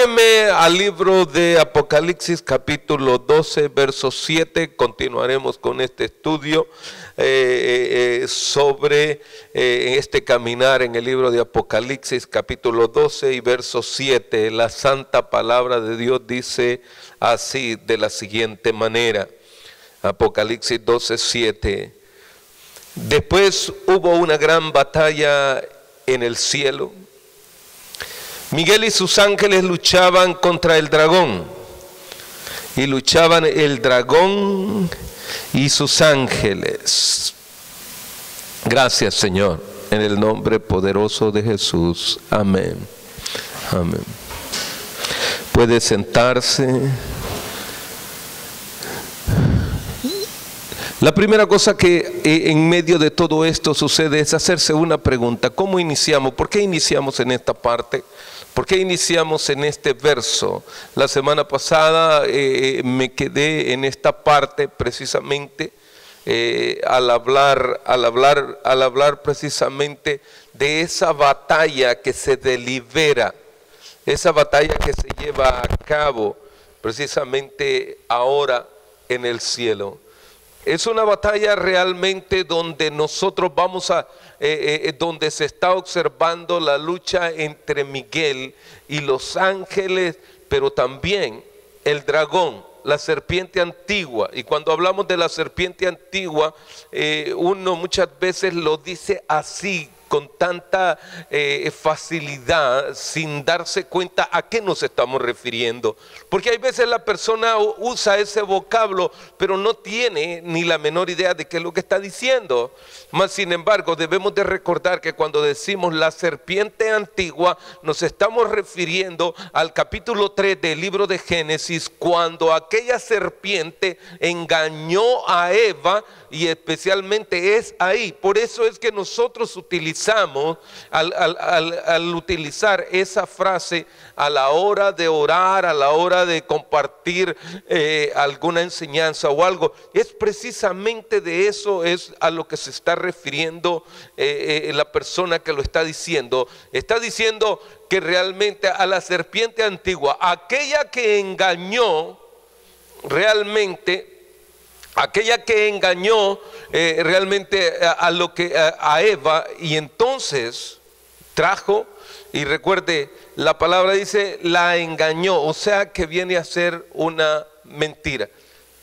Acompáñenme al libro de Apocalipsis capítulo 12 verso 7. Continuaremos con este estudio sobre este caminar en el libro de Apocalipsis capítulo 12 y verso 7. La santa palabra de Dios dice así, de la siguiente manera. Apocalipsis 12, 7. Después hubo una gran batalla en el cielo. Miguel y sus ángeles luchaban contra el dragón, y luchaban el dragón y sus ángeles. Gracias, Señor, en el nombre poderoso de Jesús. Amén. Amén. Puede sentarse. La primera cosa que en medio de todo esto sucede es hacerse una pregunta. ¿Cómo iniciamos? ¿Por qué iniciamos en esta parte? ¿Por qué iniciamos en este verso? La semana pasada me quedé en esta parte precisamente al hablar precisamente de esa batalla que se delibera, esa batalla que se lleva a cabo precisamente ahora en el cielo. Es una batalla realmente donde nosotros vamos a, donde se está observando la lucha entre Miguel y los ángeles, pero también el dragón, la serpiente antigua. Y cuando hablamos de la serpiente antigua, uno muchas veces lo dice así, con tanta facilidad, sin darse cuenta a qué nos estamos refiriendo. Porque hay veces la persona usa ese vocablo, pero no tiene ni la menor idea de qué es lo que está diciendo. Mas sin embargo, debemos de recordar que cuando decimos la serpiente antigua, nos estamos refiriendo al capítulo 3 del libro de Génesis, cuando aquella serpiente engañó a Eva, y especialmente es ahí. Por eso es que nosotros utilizamos, al utilizar esa frase a la hora de orar, a la hora de compartir alguna enseñanza o algo, es precisamente de eso es a lo que se está refiriendo la persona que lo está diciendo. Está diciendo que realmente a la serpiente antigua, aquella que engañó realmente, aquella que engañó realmente a Eva, y entonces trajo, y recuerde, la palabra dice la engañó, o sea que viene a ser una mentira.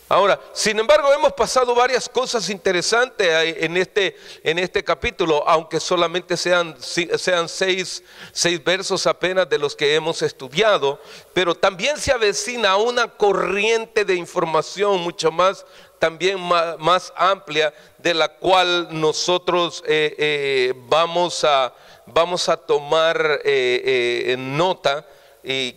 Ahora, sin embargo, hemos pasado varias cosas interesantes en este capítulo, aunque solamente sean 6 versos apenas de los que hemos estudiado, pero también se avecina una corriente de información mucho más, también más amplia, de la cual nosotros vamos a tomar nota. Y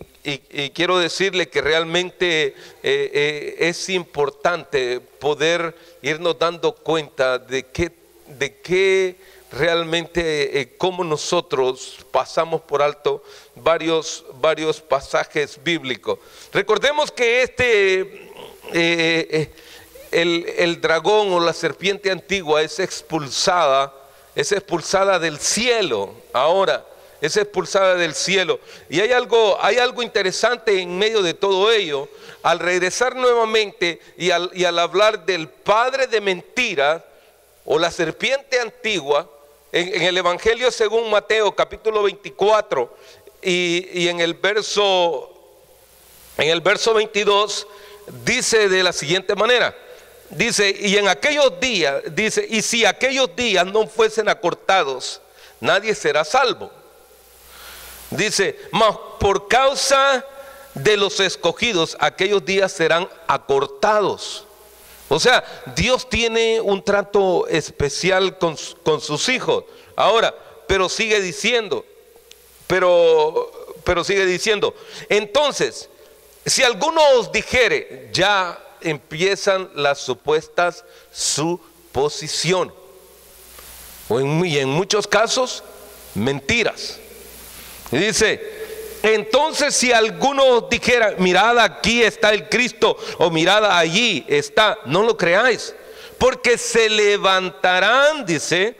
quiero decirle que realmente es importante poder irnos dando cuenta de que realmente cómo nosotros pasamos por alto varios pasajes bíblicos. Recordemos que el dragón o la serpiente antigua es expulsada del cielo. Ahora es expulsada del cielo, y hay algo interesante en medio de todo ello. Al regresar nuevamente y al hablar del padre de mentiras o la serpiente antigua, en el Evangelio según Mateo capítulo 24 y en el verso 22 dice de la siguiente manera. Dice, y en aquellos días, dice, y si aquellos días no fuesen acortados, nadie será salvo. Dice, mas por causa de los escogidos, aquellos días serán acortados. O sea, Dios tiene un trato especial con sus hijos. Ahora, pero sigue diciendo, entonces, si alguno os dijere, ya empiezan las supuestas suposiciones, y en muchos casos mentiras. Y dice, entonces si alguno dijera, mirad aquí está el Cristo, o mirad allí está, no lo creáis, porque se levantarán, dice,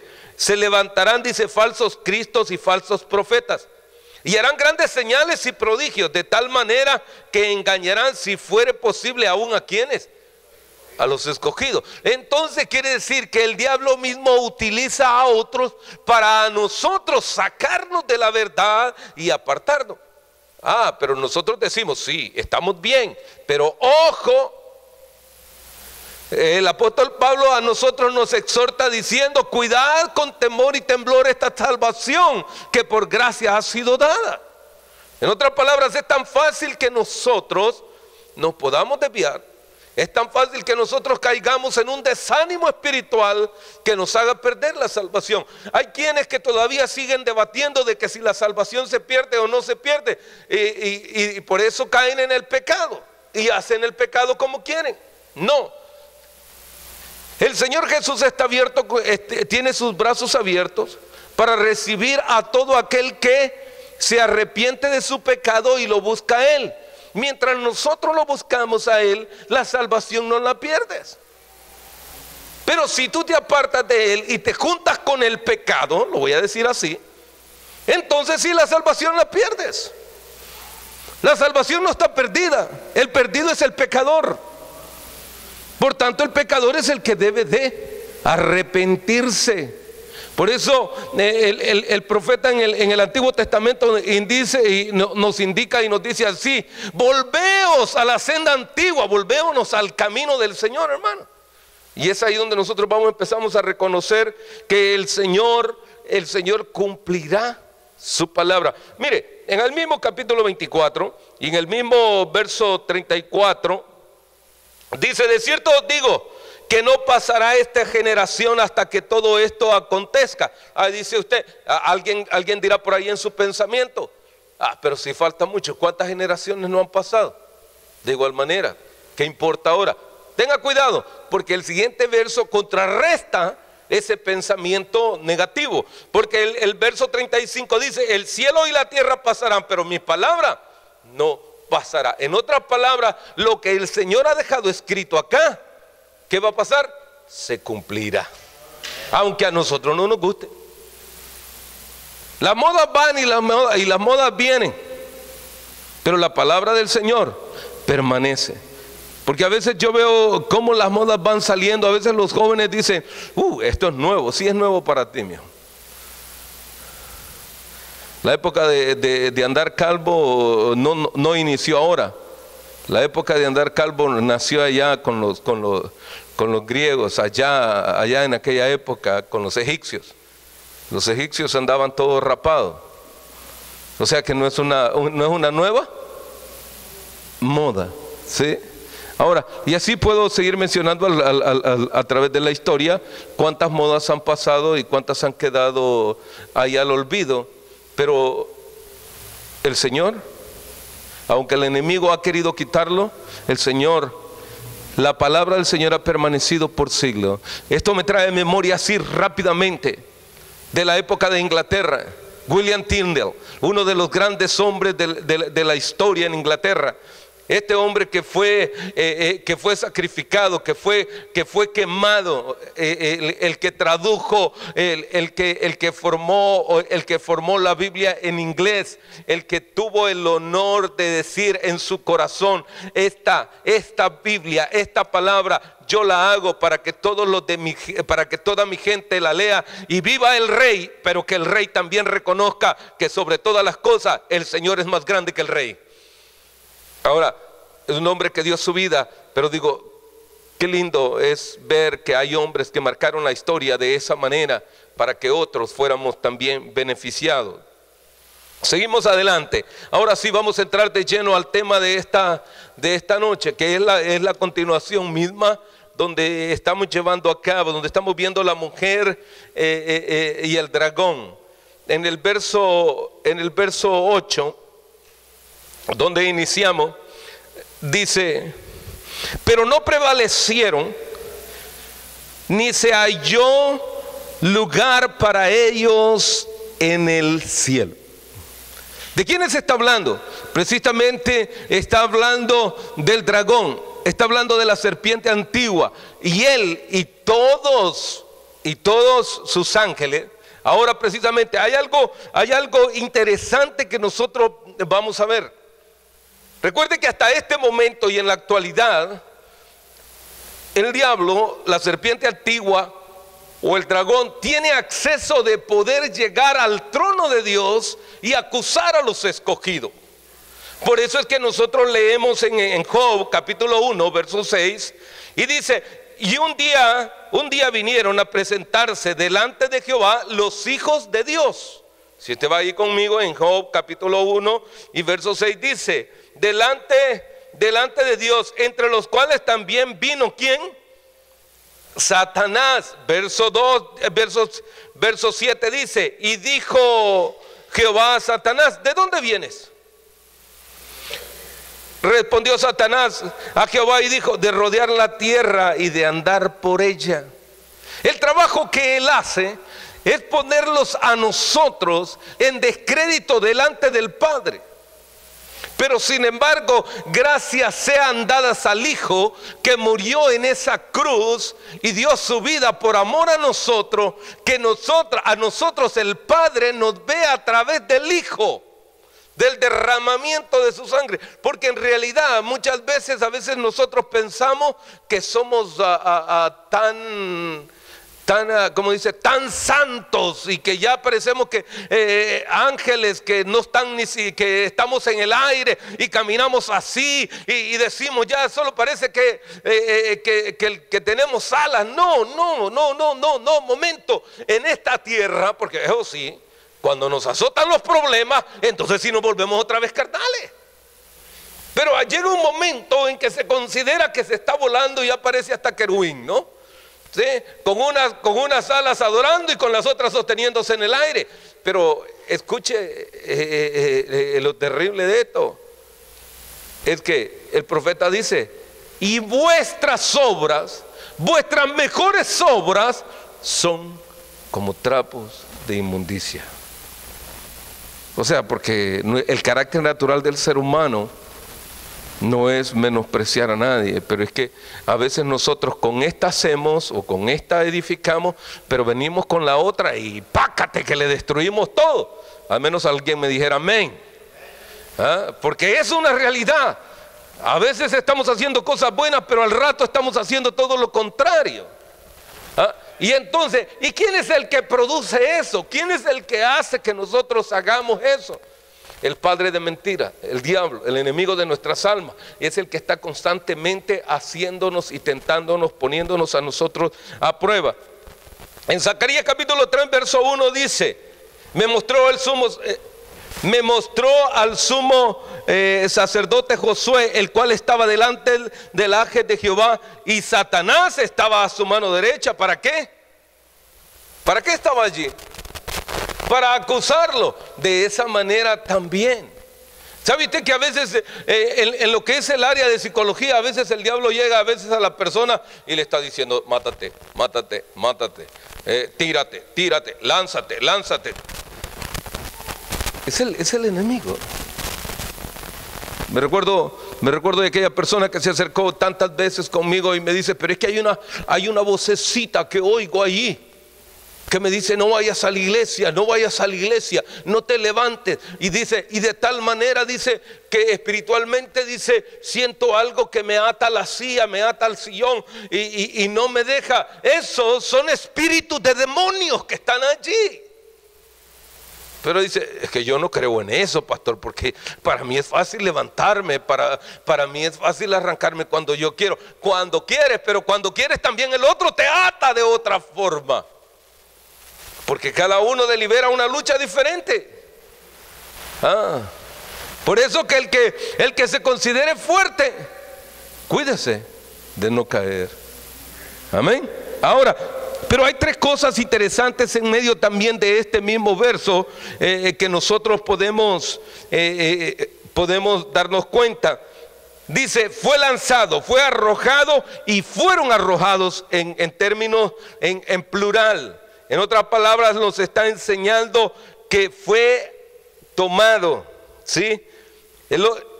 falsos cristos y falsos profetas, Y harán grandes señales y prodigios, de tal manera que engañarán, si fuere posible, aún a quienes, a los escogidos. Entonces quiere decir que el diablo mismo utiliza a otros para a nosotros sacarnos de la verdad y apartarnos. Pero nosotros decimos, sí, estamos bien, pero ojo, el apóstol Pablo a nosotros nos exhorta diciendo: cuidad con temor y temblor esta salvación que por gracia ha sido dada. En otras palabras, es tan fácil que nosotros nos podamos desviar. Es tan fácil que nosotros caigamos en un desánimo espiritual que nos haga perder la salvación. Hay quienes que todavía siguen debatiendo de que si la salvación se pierde o no se pierde, y por eso caen en el pecado y hacen el pecado como quieren. No. El Señor Jesús está abierto, tiene sus brazos abiertos para recibir a todo aquel que se arrepiente de su pecado y lo busca a Él. Mientras nosotros lo buscamos a Él, la salvación no la pierdes. Pero si tú te apartas de Él y te juntas con el pecado, lo voy a decir así, entonces sí, la salvación la pierdes. La salvación no está perdida, el perdido es el pecador. Por tanto, el pecador es el que debe de arrepentirse. Por eso el profeta en el Antiguo Testamento nos indica y nos dice así: volveos a la senda antigua, volvémonos al camino del Señor, hermano. Y es ahí donde nosotros empezamos a reconocer que el Señor cumplirá su palabra. Mire, en el mismo capítulo 24 y en el mismo verso 34 dice: de cierto os digo que no pasará esta generación hasta que todo esto acontezca. Dice usted, alguien dirá por ahí en su pensamiento: pero si falta mucho, ¿cuántas generaciones no han pasado? De igual manera, ¿qué importa ahora? Tenga cuidado, porque el siguiente verso contrarresta ese pensamiento negativo. Porque el verso 35 dice: el cielo y la tierra pasarán, pero mi palabra no pasará. En otras palabras, lo que el Señor ha dejado escrito acá, ¿qué va a pasar? Se cumplirá, aunque a nosotros no nos guste. Las modas van y las modas vienen, pero la palabra del Señor permanece. Porque a veces yo veo cómo las modas van saliendo. A veces los jóvenes dicen: esto es nuevo. Sí, es nuevo para ti, mijo. La época de andar calvo no inició ahora. La época de andar calvo nació allá con los griegos, allá en aquella época con los egipcios. Los egipcios andaban todos rapados. O sea que no es una nueva moda, ¿sí? Ahora, y así puedo seguir mencionando a través de la historia cuántas modas han pasado y cuántas han quedado ahí al olvido. Pero el Señor, aunque el enemigo ha querido quitarlo, la palabra del Señor ha permanecido por siglos. Esto me trae memoria así rápidamente de la época de Inglaterra. William Tyndale, uno de los grandes hombres de la historia en Inglaterra. Este hombre que fue sacrificado, que fue quemado, el que tradujo, el que formó la Biblia en inglés, el que tuvo el honor de decir en su corazón: esta Biblia, esta palabra, yo la hago para que toda mi gente la lea y viva el Rey, pero que el Rey también reconozca que sobre todas las cosas el Señor es más grande que el Rey. Ahora, es un hombre que dio su vida, pero digo, qué lindo es ver que hay hombres que marcaron la historia de esa manera para que otros fuéramos también beneficiados. Seguimos adelante. Ahora sí vamos a entrar de lleno al tema de esta noche, que es la continuación misma donde estamos llevando a cabo, donde estamos viendo la mujer y el dragón. En el verso 8, donde iniciamos, dice: pero no prevalecieron, ni se halló lugar para ellos en el cielo. ¿De quiénes está hablando? Precisamente está hablando del dragón, está hablando de la serpiente antigua. Y él y todos sus ángeles Ahora precisamente hay algo interesante que nosotros vamos a ver. Recuerde que hasta este momento y en la actualidad, el diablo, la serpiente antigua o el dragón, tiene acceso de poder llegar al trono de Dios y acusar a los escogidos. Por eso es que nosotros leemos en Job capítulo 1 verso 6 y dice: y un día vinieron a presentarse delante de Jehová los hijos de Dios. Si usted va ahí conmigo en Job capítulo 1 y verso 6 dice: delante de Dios, entre los cuales también vino ¿quién? Satanás. Verso 7 dice: y dijo Jehová a Satanás: ¿de dónde vienes? Respondió Satanás a Jehová y dijo: de rodear la tierra y de andar por ella. El trabajo que él hace es ponerlos a nosotros en descrédito delante del Padre. Pero sin embargo, gracias sean dadas al Hijo que murió en esa cruz y dio su vida por amor a nosotros, que a nosotros el Padre nos ve a través del Hijo, del derramamiento de su sangre. Porque en realidad muchas veces, nosotros pensamos que somos tan santos y que ya parecemos que ángeles que no están que estamos en el aire y caminamos así y decimos ya solo parece que tenemos alas. No, momento, en esta tierra, porque eso sí, cuando nos azotan los problemas, entonces sí nos volvemos otra vez carnales. Pero llega un momento en que se considera que se está volando y aparece hasta querubín, ¿no? ¿Sí? Con unas alas adorando y con las otras sosteniéndose en el aire. Pero escuche lo terrible de esto. Es que el profeta dice: y vuestras obras, vuestras mejores obras son como trapos de inmundicia. O sea, porque el carácter natural del ser humano no es menospreciar a nadie, pero es que a veces nosotros con esta hacemos o con esta edificamos, pero venimos con la otra y pácate que le destruimos todo. Al menos alguien me dijera amén. Porque es una realidad. A veces estamos haciendo cosas buenas, pero al rato estamos haciendo todo lo contrario. Y entonces, ¿y quién es el que produce eso? ¿Quién es el que hace que nosotros hagamos eso? El padre de mentira, el diablo, el enemigo de nuestras almas. Es el que está constantemente haciéndonos y tentándonos, poniéndonos a nosotros a prueba. En Zacarías capítulo 3 verso 1 dice: me mostró al sumo sacerdote Josué, el cual estaba delante del ángel de Jehová, y Satanás estaba a su mano derecha. ¿Para qué? ¿Para qué estaba allí? Para acusarlo. De esa manera también. ¿Sabe usted que a veces en lo que es el área de psicología, a veces el diablo llega a veces a la persona y le está diciendo: mátate, mátate, mátate, tírate, tírate, lánzate, lánzate? Es el enemigo. Me recuerdo de aquella persona que se acercó tantas veces conmigo y me dice: pero es que hay una vocecita que oigo allí que me dice: no vayas a la iglesia, no vayas a la iglesia, no te levantes. Y dice, y de tal manera dice que espiritualmente dice: siento algo que me ata a la silla, me ata al sillón y no me deja. Esos son espíritus de demonios que están allí. Pero dice: es que yo no creo en eso, pastor, porque para mí es fácil levantarme, para mí es fácil arrancarme cuando yo quiero. Cuando quieres, pero cuando quieres también el otro te ata de otra forma. Porque cada uno delibera una lucha diferente. Por eso que el que se considere fuerte, cuídese de no caer. Amén. Ahora, pero hay tres cosas interesantes en medio también de este mismo verso que nosotros podemos darnos cuenta. Dice: fue lanzado, fue arrojado y fueron arrojados en términos en plural. En otras palabras, nos está enseñando que fue tomado, ¿sí?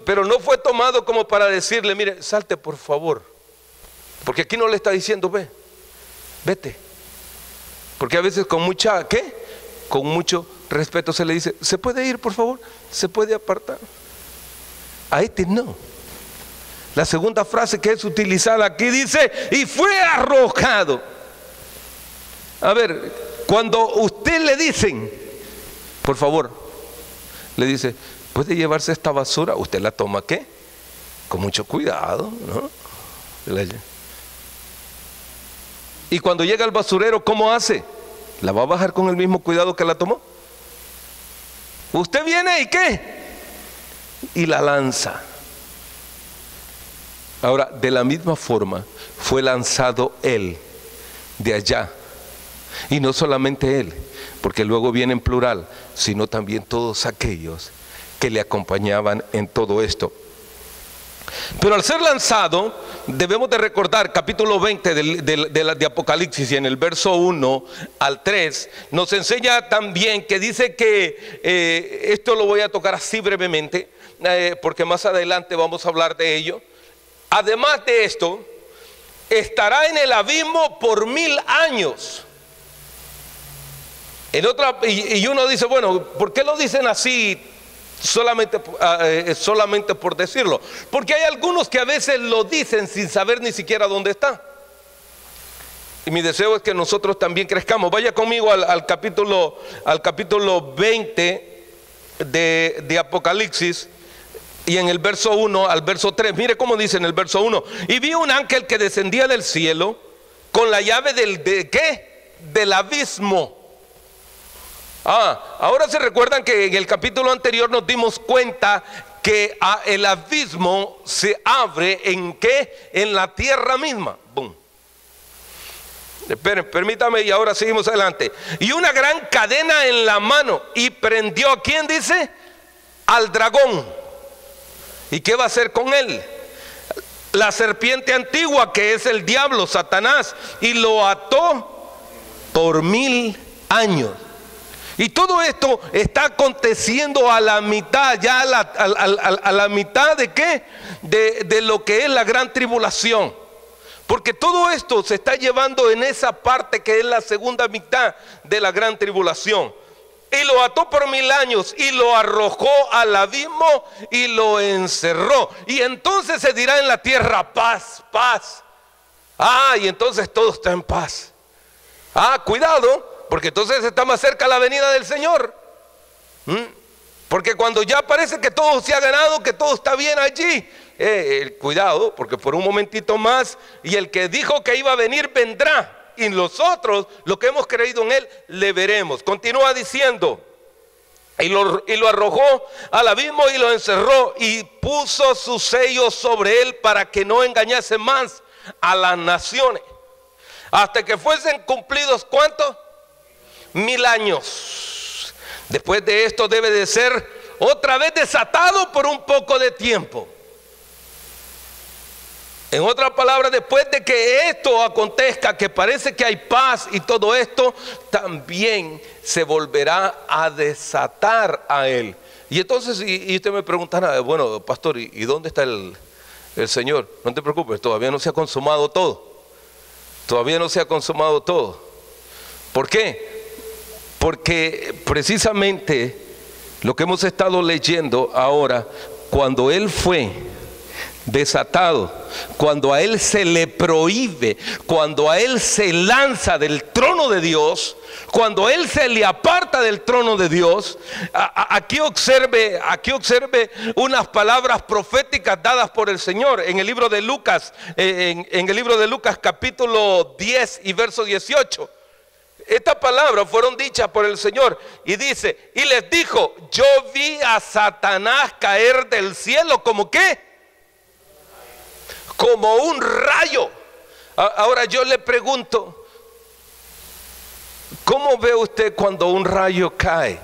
Pero no fue tomado como para decirle: mire, salte por favor. Porque aquí no le está diciendo: vete. Porque a veces con mucha, con mucho respeto se le dice: ¿se puede ir, por favor? ¿Se puede apartar? A este no. La segunda frase que es utilizada aquí dice: y fue arrojado. A ver, cuando usted le dicen, por favor, le dice: ¿puede llevarse esta basura? ¿Usted la toma qué? Con mucho cuidado, ¿no? Y cuando llega al basurero, ¿cómo hace? ¿La va a bajar con el mismo cuidado que la tomó? Usted viene y ¿qué? Y la lanza. Ahora, de la misma forma fue lanzado él de allá. Y no solamente él, porque luego viene en plural, sino también todos aquellos que le acompañaban en todo esto. Pero al ser lanzado, debemos de recordar capítulo 20 de Apocalipsis, y en el verso 1 al 3 nos enseña también que dice que, esto lo voy a tocar así brevemente, porque más adelante vamos a hablar de ello. Además de esto, estará en el abismo por 1000 años. Y uno dice: bueno, ¿por qué lo dicen así? Solamente por decirlo. Porque hay algunos que a veces lo dicen sin saber ni siquiera dónde está. Y mi deseo es que nosotros también crezcamos. Vaya conmigo al capítulo 20 de Apocalipsis, y en el verso 1 al verso 3. Mire cómo dice en el verso 1: y vi un ángel que descendía del cielo con la llave ¿de qué? Del abismo. Ahora se recuerdan que en el capítulo anterior nos dimos cuenta que el abismo se abre ¿en qué? En la tierra misma. Boom. Esperen, permítame, y ahora seguimos adelante. Y una gran cadena en la mano, y prendió ¿a quién dice? Al dragón. ¿Y qué va a hacer con él? La serpiente antigua, que es el diablo, Satanás, y lo ató por 1000 años. Y todo esto está aconteciendo a la mitad, ya a la mitad de ¿qué? De lo que es la gran tribulación. Porque todo esto se está llevando en esa parte que es la segunda mitad de la gran tribulación. Y lo ató por 1000 años, y lo arrojó al abismo, y lo encerró. Y entonces se dirá en la tierra: paz, paz. Y entonces todo está en paz. Cuidado, porque entonces está más cerca la venida del Señor. Porque cuando ya parece que todo se ha ganado, que todo está bien allí, cuidado, porque por un momentito más, y el que dijo que iba a venir vendrá, y nosotros, los que hemos creído en él, le veremos. Continúa diciendo: y lo arrojó al abismo, y lo encerró, y puso sus sellos sobre él, para que no engañase más a las naciones, hasta que fuesen cumplidos ¿cuántos? 1000 años. Después de esto debe de ser otra vez desatado por un poco de tiempo. En otras palabras, después de que esto acontezca, que parece que hay paz y todo esto, también se volverá a desatar a él. Y entonces, y usted me preguntará: bueno, pastor, ¿y dónde está el Señor? No te preocupes, todavía no se ha consumado todo. Todavía no se ha consumado todo. ¿Por qué? Porque precisamente lo que hemos estado leyendo ahora, cuando él fue desatado, cuando a él se le prohíbe, cuando a él se lanza del trono de Dios, cuando a él se le aparta del trono de Dios, aquí observe unas palabras proféticas dadas por el Señor en el libro de Lucas, en el libro de Lucas capítulo 10 y verso 18. Estas palabras fueron dichas por el Señor, y dice: y les dijo: yo vi a Satanás caer del cielo como ¿qué? Como un rayo. Ahora yo le pregunto: ¿cómo ve usted cuando un rayo cae?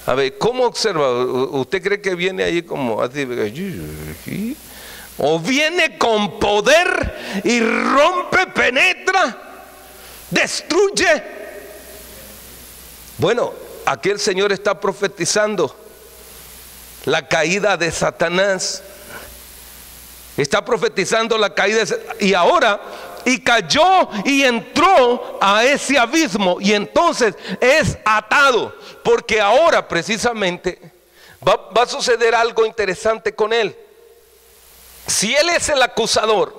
A ver, ¿cómo observa? ¿Usted cree que viene ahí como así, o viene con poder y rompe, penetra, destruye? Bueno, aquí el Señor está profetizando la caída de Satanás. Está profetizando la caída de Satanás. Y ahora y cayó y entró a ese abismo, y entonces es atado, porque ahora precisamente va a suceder algo interesante con él. Si él es el acusador,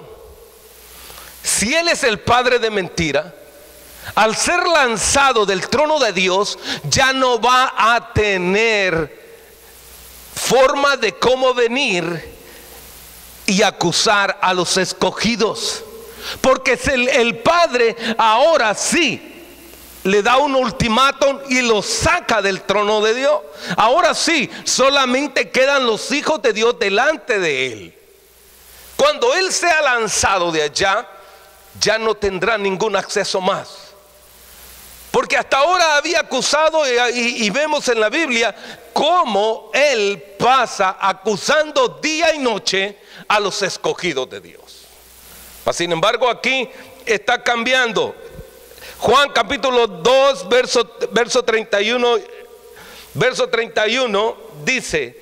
si él es el padre de mentira, al ser lanzado del trono de Dios, ya no va a tener forma de cómo venir y acusar a los escogidos, porque el padre ahora sí le da un ultimátum y lo saca del trono de Dios. Ahora sí, solamente quedan los hijos de Dios delante de él. Cuando él sea lanzado de allá, ya no tendrá ningún acceso más, porque hasta ahora había acusado, y vemos en la Biblia cómo él pasa acusando día y noche a los escogidos de Dios. Sin embargo, aquí está cambiando. Juan capítulo 2 verso 31 dice: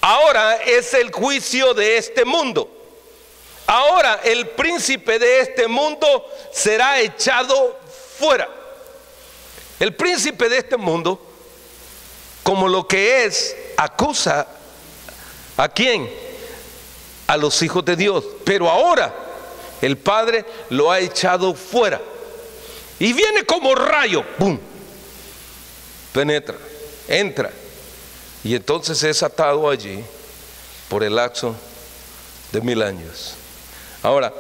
ahora es el juicio de este mundo. Ahora el príncipe de este mundo será echado fuera. El príncipe de este mundo, como lo que es, acusa ¿a quién? A los hijos de Dios. Pero ahora el Padre lo ha echado fuera, y viene como rayo, ¡pum!, penetra, entra, y entonces es atado allí por el lapso de 1000 años. Ahora,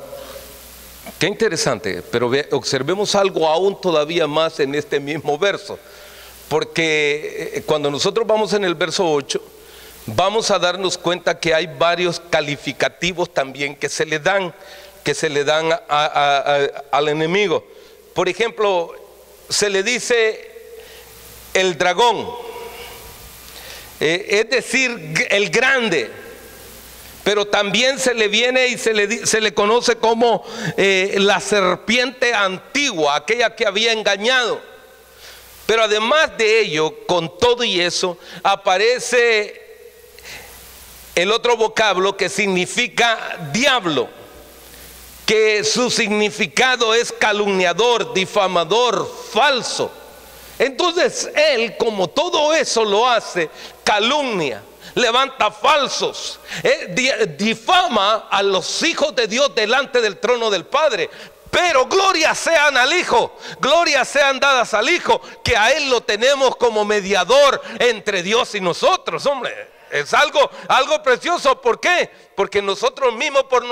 qué interesante, pero observemos algo aún todavía más en este mismo verso, porque cuando nosotros vamos en el verso 8, vamos a darnos cuenta que hay varios calificativos también que se le dan al enemigo. Por ejemplo, se le dice el dragón, es decir, el grande. Pero también se le viene y se le conoce como la serpiente antigua, aquella que había engañado. Pero además de ello, con todo y eso, aparece el otro vocablo que significa diablo, que su significado es calumniador, difamador, falso. Entonces él, como todo eso lo hace, calumnia, levanta falsos, difama a los hijos de Dios delante del trono del Padre. Pero gloria sean al Hijo, gloria sean dadas al Hijo, que a Él lo tenemos como mediador entre Dios y nosotros. Hombre, es algo precioso. ¿Por qué? Porque nosotros mismos, por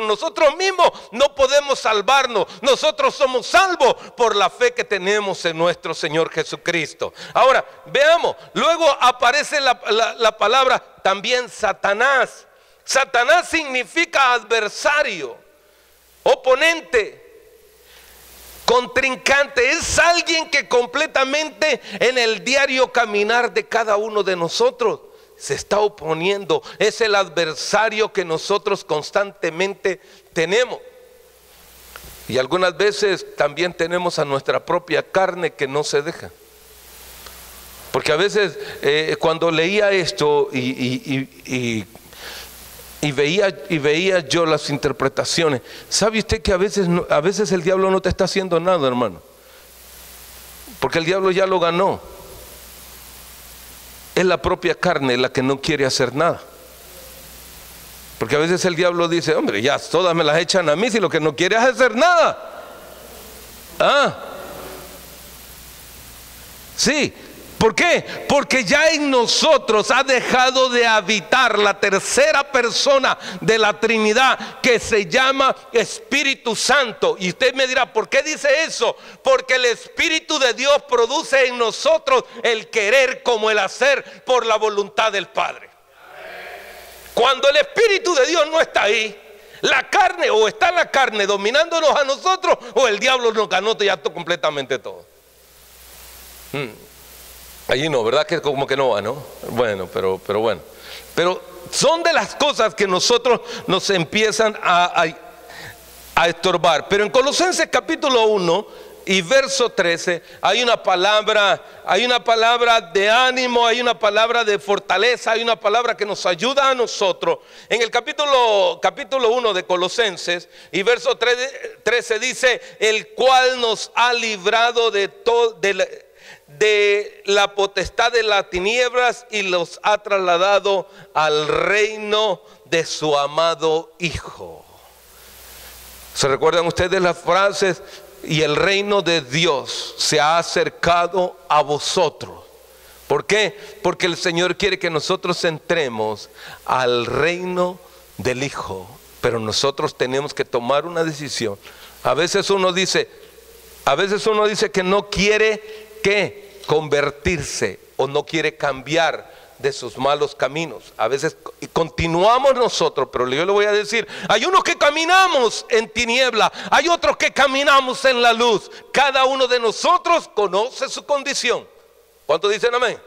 nosotros mismos no podemos salvarnos. Nosotros somos salvos por la fe que tenemos en nuestro Señor Jesucristo. Ahora, veamos, luego aparece la palabra también Satanás. Satanás significa adversario, oponente, contrincante. Es alguien que completamente en el diario caminar de cada uno de nosotros se está oponiendo. Es el adversario que nosotros constantemente tenemos. Y algunas veces también tenemos a nuestra propia carne que no se deja. Porque a veces cuando leía esto y veía yo las interpretaciones, ¿sabe usted que a veces el diablo no te está haciendo nada, hermano? Porque el diablo ya lo ganó. Es la propia carne la que no quiere hacer nada. Porque a veces el diablo dice: hombre, ya todas me las echan a mí, si lo que no quiere es hacer nada. Sí. ¿Por qué? Porque ya en nosotros ha dejado de habitar la tercera persona de la Trinidad, que se llama Espíritu Santo. Y usted me dirá: ¿por qué dice eso? Porque el Espíritu de Dios produce en nosotros el querer como el hacer por la voluntad del Padre. Cuando el Espíritu de Dios no está ahí, la carne, o está la carne dominándonos a nosotros, o el diablo nos ganó ya completamente todo. Allí no, ¿verdad? Que como que no va, ¿no? Bueno, pero bueno. Pero son de las cosas que nosotros nos empiezan a estorbar. Pero en Colosenses capítulo 1, y verso 13, hay una palabra de ánimo, hay una palabra de fortaleza, hay una palabra que nos ayuda a nosotros. En el capítulo 1 de Colosenses y verso 13 dice: el cual nos ha librado de la potestad de las tinieblas y los ha trasladado al reino de su amado Hijo. ¿Se recuerdan ustedes las frases? Y el reino de Dios se ha acercado a vosotros. ¿Por qué? Porque el Señor quiere que nosotros entremos al reino del Hijo. Pero nosotros tenemos que tomar una decisión. A veces uno dice que no quiere convertirse o no quiere cambiar de sus malos caminos. A veces continuamos nosotros, pero yo le voy a decir, hay unos que caminamos en tiniebla, hay otros que caminamos en la luz. Cada uno de nosotros conoce su condición. ¿Cuántos dicen amén?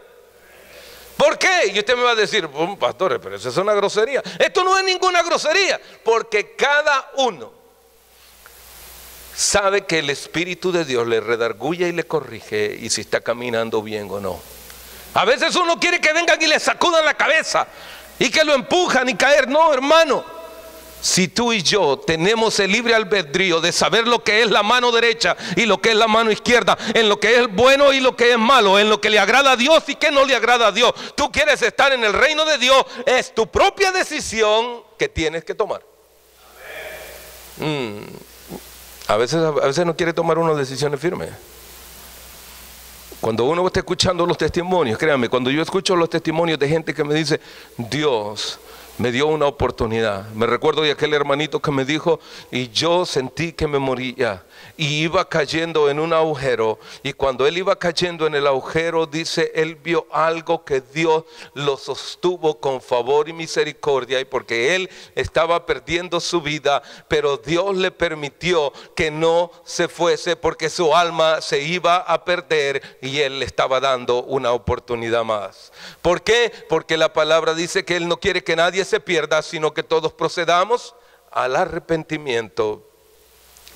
¿Por qué? Y usted me va a decir, pastor, pero eso es una grosería. Esto no es ninguna grosería, porque cada uno sabe que el Espíritu de Dios le redarguye y le corrige, y si está caminando bien o no. A veces uno quiere que vengan y le sacudan la cabeza y que lo empujan y caer. No, hermano, si tú y yo tenemos el libre albedrío de saber lo que es la mano derecha y lo que es la mano izquierda, en lo que es bueno y lo que es malo, en lo que le agrada a Dios y que no le agrada a Dios, tú quieres estar en el reino de Dios, es tu propia decisión que tienes que tomar. A veces no quiere tomar unas decisiones firmes. Cuando uno está escuchando los testimonios, créanme, cuando yo escucho los testimonios de gente que me dice, Dios me dio una oportunidad. Me recuerdo de aquel hermanito que me dijo, y yo sentí que me moría y iba cayendo en un agujero, y cuando él iba cayendo en el agujero, dice, él vio algo que Dios lo sostuvo con favor y misericordia, y porque él estaba perdiendo su vida, pero Dios le permitió que no se fuese, porque su alma se iba a perder y él le estaba dando una oportunidad más. ¿Por qué? Porque la palabra dice que él no quiere que nadie se pierda, sino que todos procedamos al arrepentimiento.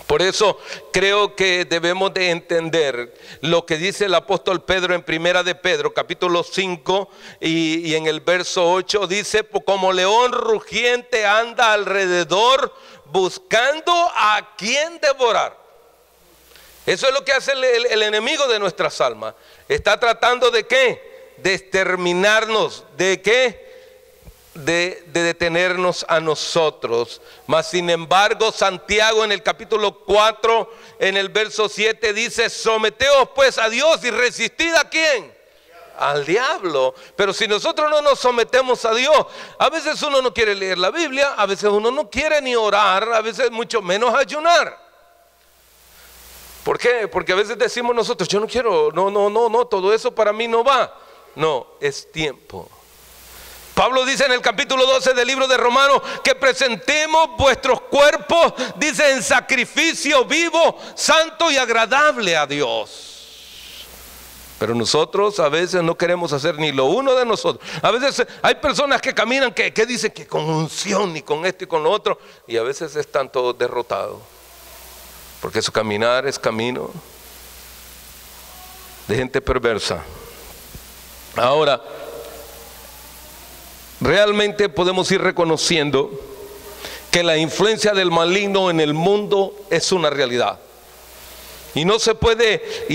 Por eso creo que debemos de entender lo que dice el apóstol Pedro en Primera de Pedro, capítulo 5 y en el verso 8 dice, como león rugiente anda alrededor buscando a quien devorar. Eso es lo que hace el enemigo de nuestras almas. Está tratando de ¿qué? De exterminarnos. ¿De qué? De detenernos a nosotros. Mas sin embargo, Santiago en el capítulo 4, en el verso 7 dice, someteos pues a Dios y resistid ¿a quién? Al diablo. Pero si nosotros no nos sometemos a Dios, a veces uno no quiere leer la Biblia, a veces uno no quiere ni orar, a veces mucho menos ayunar. ¿Por qué? Porque a veces decimos nosotros, yo no quiero, no, todo eso para mí no va. No, es tiempo. Pablo dice en el capítulo 12 del libro de Romanos que presentemos vuestros cuerpos, dice, en sacrificio vivo, santo y agradable a Dios. Pero nosotros a veces no queremos hacer ni lo uno de nosotros. A veces hay personas que caminan que dicen que con unción y con esto y con lo otro, y a veces están todos derrotados, porque su caminar es camino de gente perversa. Ahora, realmente podemos ir reconociendo que la influencia del maligno en el mundo es una realidad. Y no se puede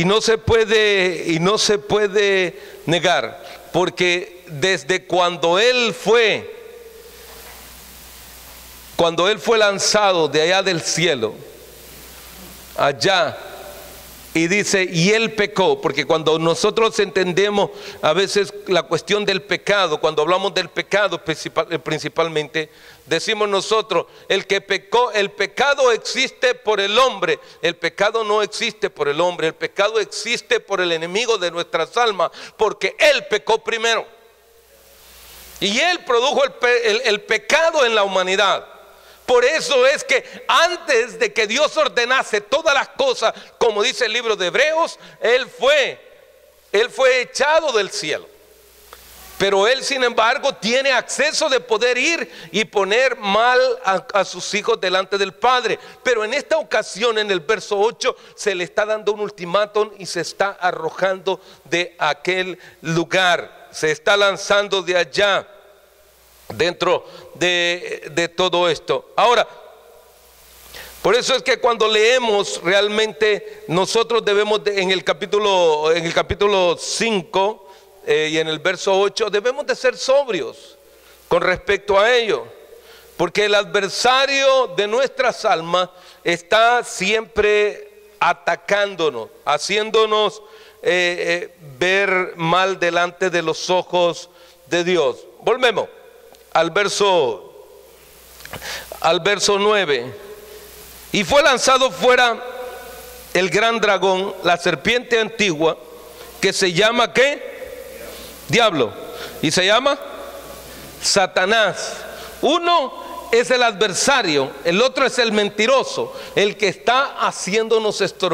negar, porque desde cuando él fue lanzado de allá del cielo, allá, y dice, y él pecó, porque cuando nosotros entendemos a veces la cuestión del pecado, cuando hablamos del pecado principalmente, decimos nosotros, el pecado existe por el hombre. El pecado no existe por el hombre, el pecado existe por el enemigo de nuestras almas, porque él pecó primero. Y él produjo el pecado en la humanidad. Por eso es que antes de que Dios ordenase todas las cosas, como dice el libro de Hebreos, Él fue echado del cielo. Pero él, sin embargo, tiene acceso de poder ir y poner mal a sus hijos delante del Padre. Pero en esta ocasión, en el verso 8, se le está dando un ultimátum y se está arrojando de aquel lugar. Se está lanzando de allá, dentro de todo esto. Ahora, por eso es que cuando leemos, realmente nosotros debemos en el capítulo 5 y en el verso 8, debemos de ser sobrios con respecto a ello, porque el adversario de nuestras almas está siempre atacándonos, haciéndonos ver mal delante de los ojos de Dios. Volvemos al verso 9. Y fue lanzado fuera el gran dragón, la serpiente antigua, que se llama ¿qué? Diablo. Y se llama Satanás. Uno es el adversario, el otro es el mentiroso, el que está haciéndonos estorbar